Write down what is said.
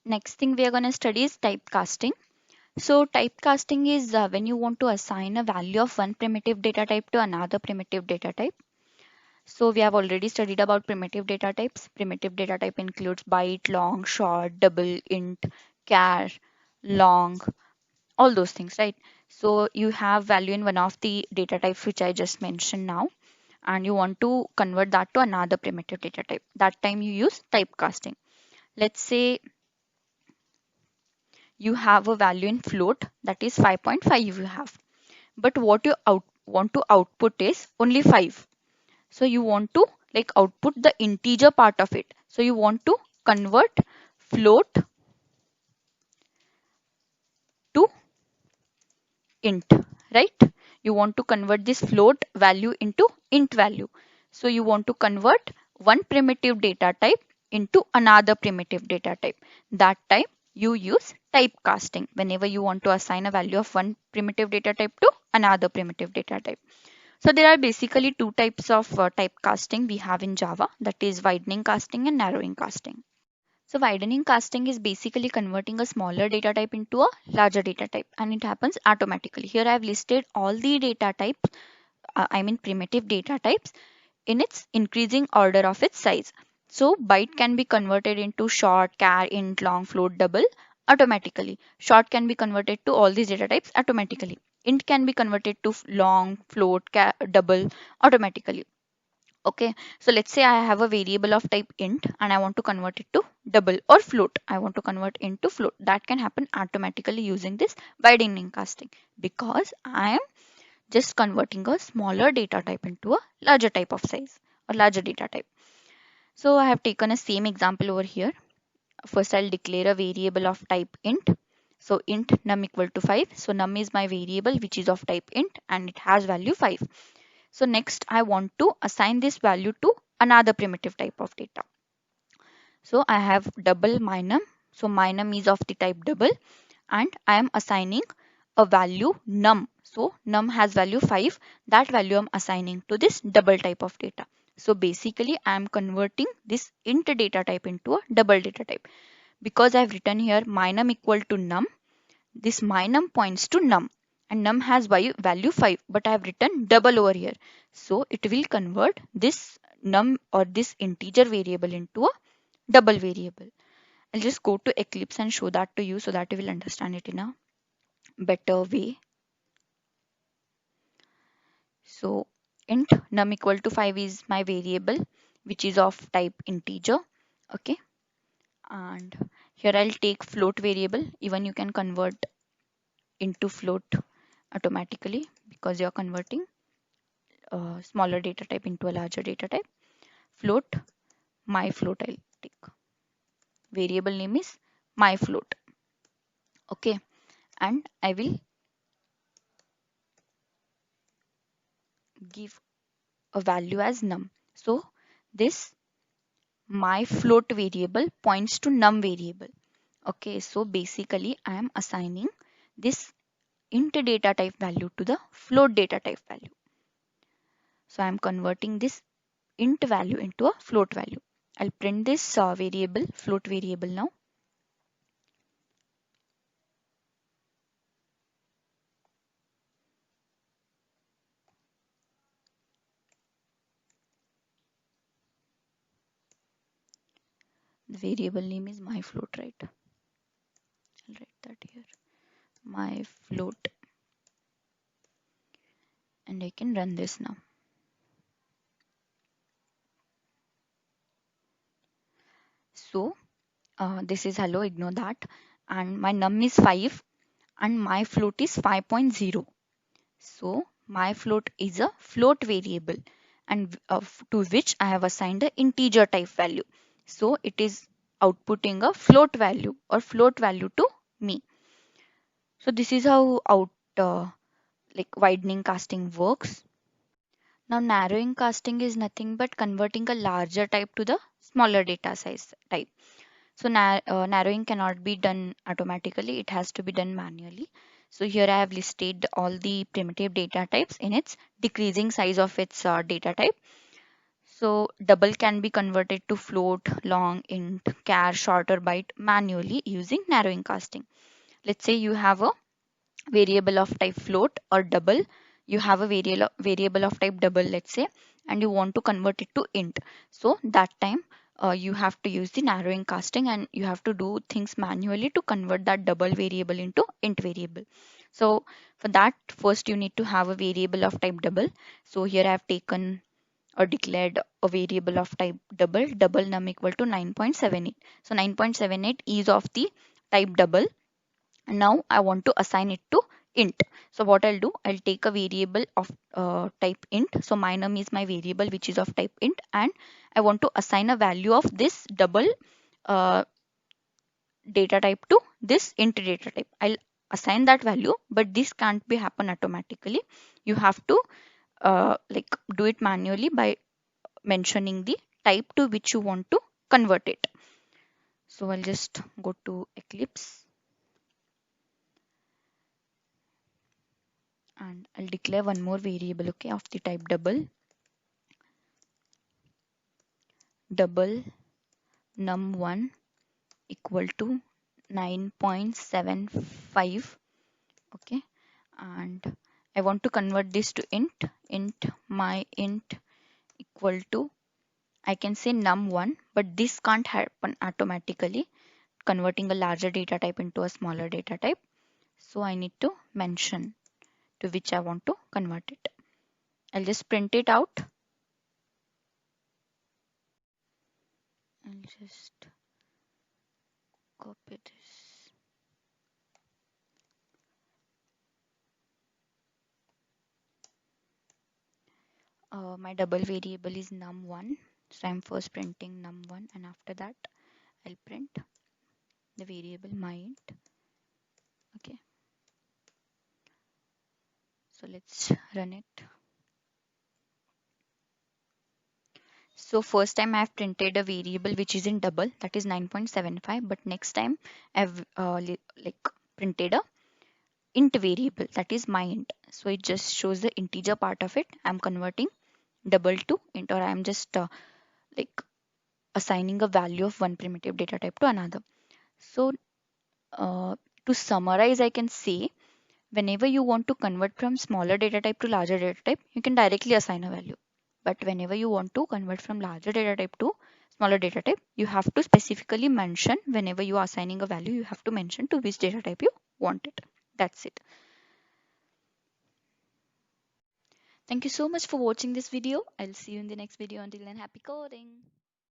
Next thing we are going to study is typecasting. So typecasting is when you want to assign a value of one primitive data type to another primitive data type. So we have already studied about primitive data types. Primitive data type includes byte, long, short, double, int, char, long, all those things, right? So you have value in one of the data types which I just mentioned now, and you want to convert that to another primitive data type. That time you use typecasting. Let's say you have a value in float, that is 5.5 you have, but what you want to output is only 5. So you want to like output the integer part of it. So you want to convert float to int, right? You want to convert this float value into int value. So you want to convert one primitive data type into another primitive data type. That time you use typecasting whenever you want to assign a value of one primitive data type to another primitive data type. So there are basically two types of typecasting we have in Java, that is widening casting and narrowing casting. So widening casting is basically converting a smaller data type into a larger data type, and it happens automatically. Here I have listed all the data types, I mean primitive data types, in its increasing order of its size. So byte can be converted into short, char, int, long, float, double automatically. Short can be converted to all these data types automatically. Int can be converted to long, float, char, double automatically. Okay, so let's say I have a variable of type int and I want to convert it to double, or float. I want to convert into float. That can happen automatically using this widening casting, because I am just converting a smaller data type into a larger type of size or larger data type. So I have taken a same example over here. First I'll declare a variable of type int. So int num equal to 5. So num is my variable which is of type int and it has value 5. So next I want to assign this value to another primitive type of data. So I have double my num. So my num is of the type double and I am assigning a value num. So num has value 5. That value I'm assigning to this double type of data. So basically I am converting this int data type into a double data type. Because I've written here my num equal to num, this my num points to num and num has value 5, but I have written double over here. So it will convert this num or this integer variable into a double variable. I'll just go to Eclipse and show that to you so that you will understand it in a better way. So int num equal to 5 is my variable which is of type integer. Okay, and here I'll take float variable. Even you can convert into float automatically because you're converting a smaller data type into a larger data type. Float, my float I'll take. Variable name is my float. Okay, and I will give a value as num. So this my float variable points to num variable. Okay, so basically I am assigning this int data type value to the float data type value. So I am converting this int value into a float value. I'll print this variable, float variable now. The variable name is my float, right? I'll write that here, my float, and I can run this now. So this is hello, ignore that. And my num is 5 and my float is 5.0. So my float is a float variable and to which I have assigned the integer type value. So it is outputting a float value or float value to me. So this is how like widening casting works. Now narrowing casting is nothing but converting a larger type to the smaller data size type. So narrowing cannot be done automatically, it has to be done manually. So here I have listed all the primitive data types in its decreasing size of its data type. So double can be converted to float, long, int, char, short or byte manually using narrowing casting. Let's say you have a variable of type float or double. You have a variable of type double, let's say, and you want to convert it to int. So that time you have to use the narrowing casting and you have to do things manually to convert that double variable into int variable. So for that, first you need to have a variable of type double. So here I have taken or declared a variable of type double num equal to 9.78. So 9.78 is of the type double. And now I want to assign it to int. So what I'll do, I'll take a variable of type int. So my num is my variable which is of type int, and I want to assign a value of this double uh, data type to this int data type. I'll assign that value, but this can't be happen automatically. You have to like do it manually by mentioning the type to which you want to convert it. So I'll just go to Eclipse and I'll declare one more variable, okay, of the type double num1 equal to 9.75, okay, and I want to convert this to int my int equal to, I can say num1, but this can't happen automatically converting a larger data type into a smaller data type. So I need to mention to which I want to convert it. I'll just print it out. I'll just copy this. My double variable is num1. So I'm first printing num1 and after that I'll print the variable myInt. Okay. So let's run it. So first time I've printed a variable which is in double, that is 9.75, but next time I've like printed a int variable, that is myInt. So it just shows the integer part of it. I'm converting double to int, or I'm just like assigning a value of one primitive data type to another. So to summarize, I can say whenever you want to convert from smaller data type to larger data type, you can directly assign a value. But whenever you want to convert from larger data type to smaller data type, you have to specifically mention, whenever you are assigning a value, you have to mention to which data type you want it. That's it. Thank you so much for watching this video. I'll see you in the next video. Until then, happy coding.